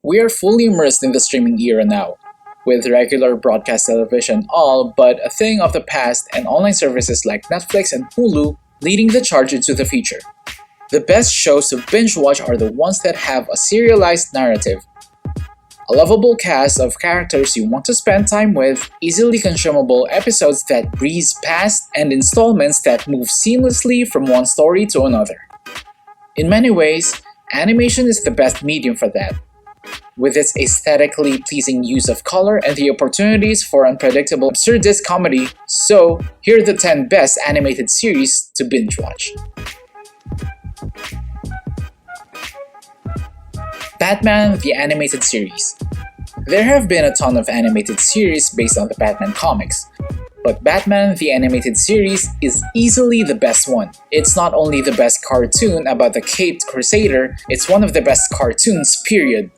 We are fully immersed in the streaming era now, with regular broadcast television all but a thing of the past and online services like Netflix and Hulu leading the charge into the future. The best shows to binge watch are the ones that have a serialized narrative, a lovable cast of characters you want to spend time with, easily consumable episodes that breeze past, and installments that move seamlessly from one story to another. In many ways, animation is the best medium for that, with its aesthetically pleasing use of color and the opportunities for unpredictable absurdist comedy. So, here are the 10 best animated series to binge watch. Batman the Animated Series. There have been a ton of animated series based on the Batman comics, but Batman the Animated Series is easily the best one. It's not only the best cartoon about the Caped Crusader, it's one of the best cartoons, period.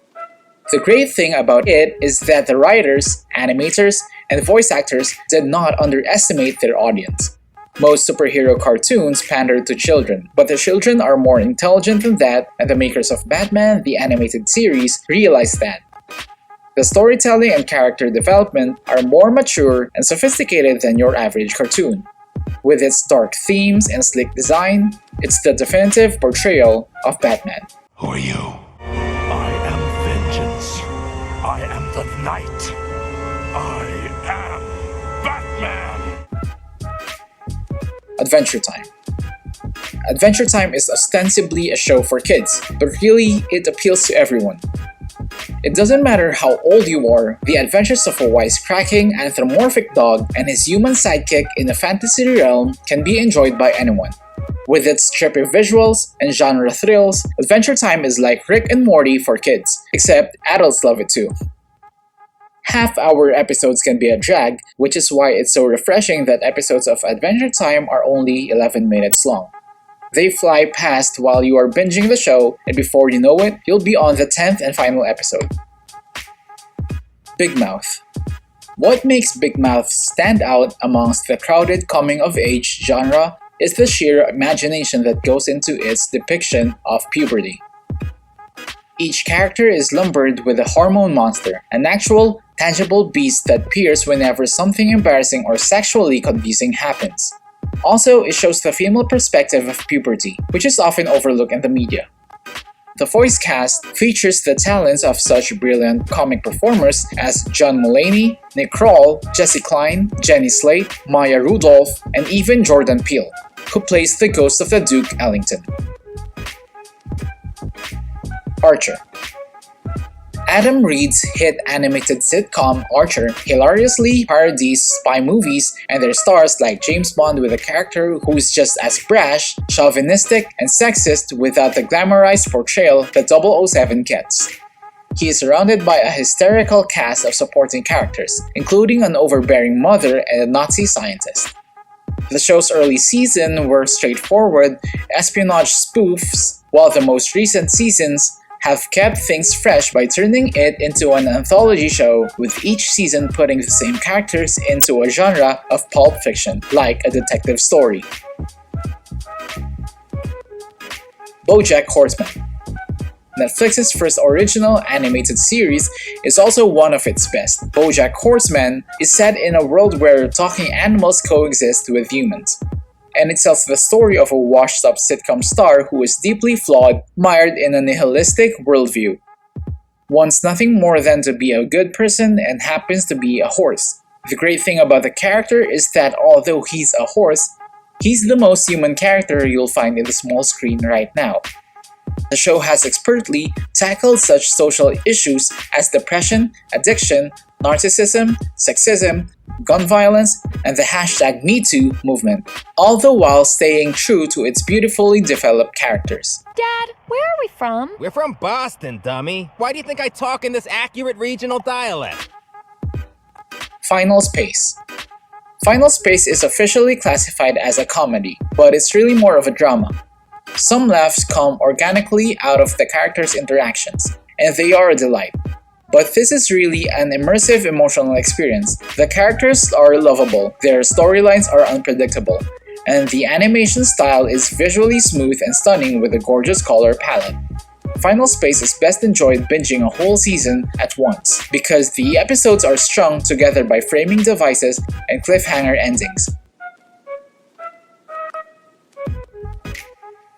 The great thing about it is that the writers, animators, and voice actors did not underestimate their audience. Most superhero cartoons pander to children, but the children are more intelligent than that, and the makers of Batman the Animated Series realized that. The storytelling and character development are more mature and sophisticated than your average cartoon. With its dark themes and sleek design, it's the definitive portrayal of Batman. Who are you? I am vengeance. I am the night. I am Batman. Adventure Time. Adventure Time is ostensibly a show for kids, but really it appeals to everyone. It doesn't matter how old you are, the adventures of a wisecracking anthropomorphic dog and his human sidekick in a fantasy realm can be enjoyed by anyone. With its trippy visuals and genre thrills, Adventure Time is like Rick and Morty for kids, except adults love it too. Half-hour episodes can be a drag, which is why it's so refreshing that episodes of Adventure Time are only 11 minutes long. They fly past while you are binging the show, and before you know it, you'll be on the 10th and final episode. Big Mouth. What makes Big Mouth stand out amongst the crowded coming-of-age genre is the sheer imagination that goes into its depiction of puberty. Each character is lumbered with a hormone monster, an actual, tangible beast that peers whenever something embarrassing or sexually confusing happens. Also, it shows the female perspective of puberty, which is often overlooked in the media. The voice cast features the talents of such brilliant comic performers as John Mulaney, Nick Kroll, Jesse Klein, Jenny Slate, Maya Rudolph, and even Jordan Peele, who plays the ghost of the Duke Ellington. Archer. Adam Reed's hit animated sitcom Archer hilariously parodies spy movies and their stars like James Bond with a character who is just as brash, chauvinistic, and sexist without the glamorized portrayal that 007 gets. He is surrounded by a hysterical cast of supporting characters, including an overbearing mother and a Nazi scientist. The show's early season were straightforward espionage spoofs, while the most recent seasons have kept things fresh by turning it into an anthology show, with each season putting the same characters into a genre of pulp fiction, like a detective story. BoJack Horseman. Netflix's first original animated series is also one of its best. BoJack Horseman is set in a world where talking animals coexist with humans, and it tells the story of a washed-up sitcom star who is deeply flawed, mired in a nihilistic worldview. Wants nothing more than to be a good person and happens to be a horse. The great thing about the character is that although he's a horse, he's the most human character you'll find in the small screen right now. The show has expertly tackled such social issues as depression, addiction, narcissism, sexism, gun violence, and the #MeToo movement, all the while staying true to its beautifully developed characters. Dad, where are we from? We're from Boston, dummy. Why do you think I talk in this accurate regional dialect? Final Space. Final Space is officially classified as a comedy, but it's really more of a drama. Some laughs come organically out of the characters' interactions, and they are a delight. But this is really an immersive emotional experience. The characters are lovable, their storylines are unpredictable, and the animation style is visually smooth and stunning with a gorgeous color palette. Final Space is best enjoyed binging a whole season at once, because the episodes are strung together by framing devices and cliffhanger endings.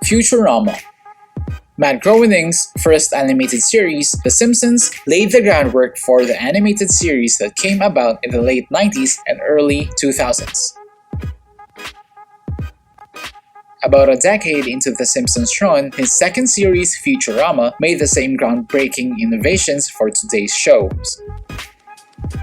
Futurama. Matt Groening's first animated series, The Simpsons, laid the groundwork for the animated series that came about in the late 90s and early 2000s. About a decade into The Simpsons' run, his second series, Futurama, made the same groundbreaking innovations for today's shows.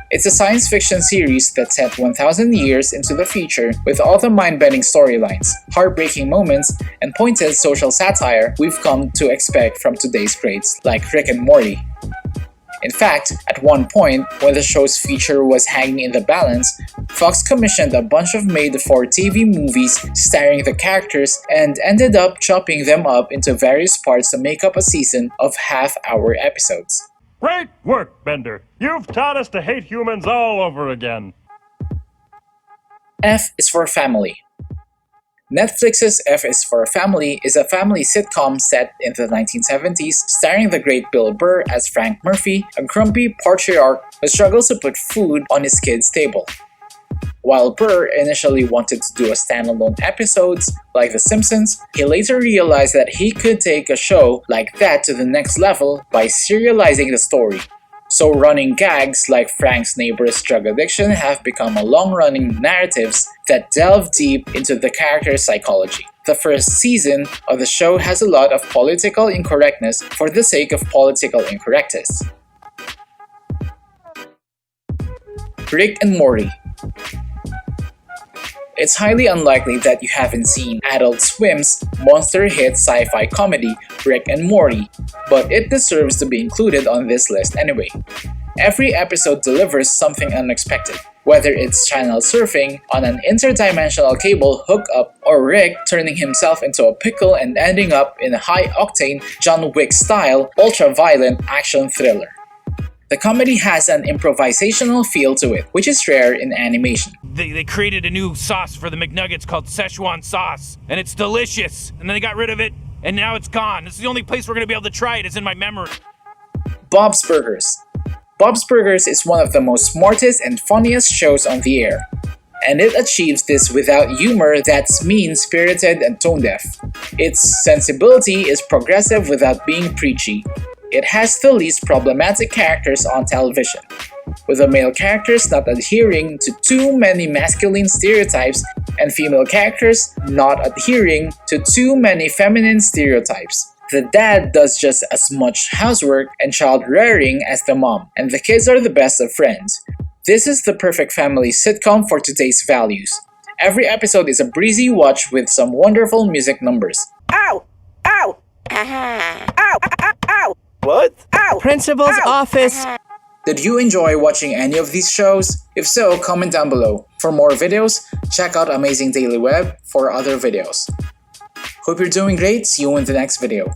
It's a science fiction series that's set 1,000 years into the future with all the mind-bending storylines, heartbreaking moments, and pointed social satire we've come to expect from today's greats like Rick and Morty. In fact, at one point, when the show's future was hanging in the balance, Fox commissioned a bunch of made-for-TV movies starring the characters and ended up chopping them up into various parts to make up a season of half-hour episodes. Great work, Bender! You've taught us to hate humans all over again! F is for Family. Netflix's F is for Family is a family sitcom set in the 1970s starring the great Bill Burr as Frank Murphy, a grumpy patriarch who struggles to put food on his kids' table. While Burr initially wanted to do a standalone episodes like The Simpsons, he later realized that he could take a show like that to the next level by serializing the story. So running gags like Frank's neighbor's drug addiction have become a long-running narratives that delve deep into the character's psychology. The first season of the show has a lot of political incorrectness for the sake of political incorrectness. Rick and Morty. It's highly unlikely that you haven't seen Adult Swim's monster hit sci-fi comedy Rick and Morty, but it deserves to be included on this list anyway. Every episode delivers something unexpected, whether it's channel surfing on an interdimensional cable hookup or Rick turning himself into a pickle and ending up in a high-octane John Wick-style ultra-violent action thriller. The comedy has an improvisational feel to it, which is rare in animation. They created a new sauce for the McNuggets called Szechuan sauce, and it's delicious. And then they got rid of it, and now it's gone. This is the only place we're gonna be able to try it, is in my memory. Bob's Burgers. Bob's Burgers is one of the most smartest and funniest shows on the air. And it achieves this without humor that's mean-spirited and tone-deaf. Its sensibility is progressive without being preachy. It has the least problematic characters on television, with the male characters not adhering to too many masculine stereotypes and female characters not adhering to too many feminine stereotypes. The dad does just as much housework and child rearing as the mom, and the kids are the best of friends. This is the perfect family sitcom for today's values. Every episode is a breezy watch with some wonderful music numbers. Ow! Ow! Ow! Ow! Ow! What? Ow! Principal's office! Did you enjoy watching any of these shows? If so, comment down below. For more videos, check out Amazing Daily Web for other videos. Hope you're doing great. See you in the next video.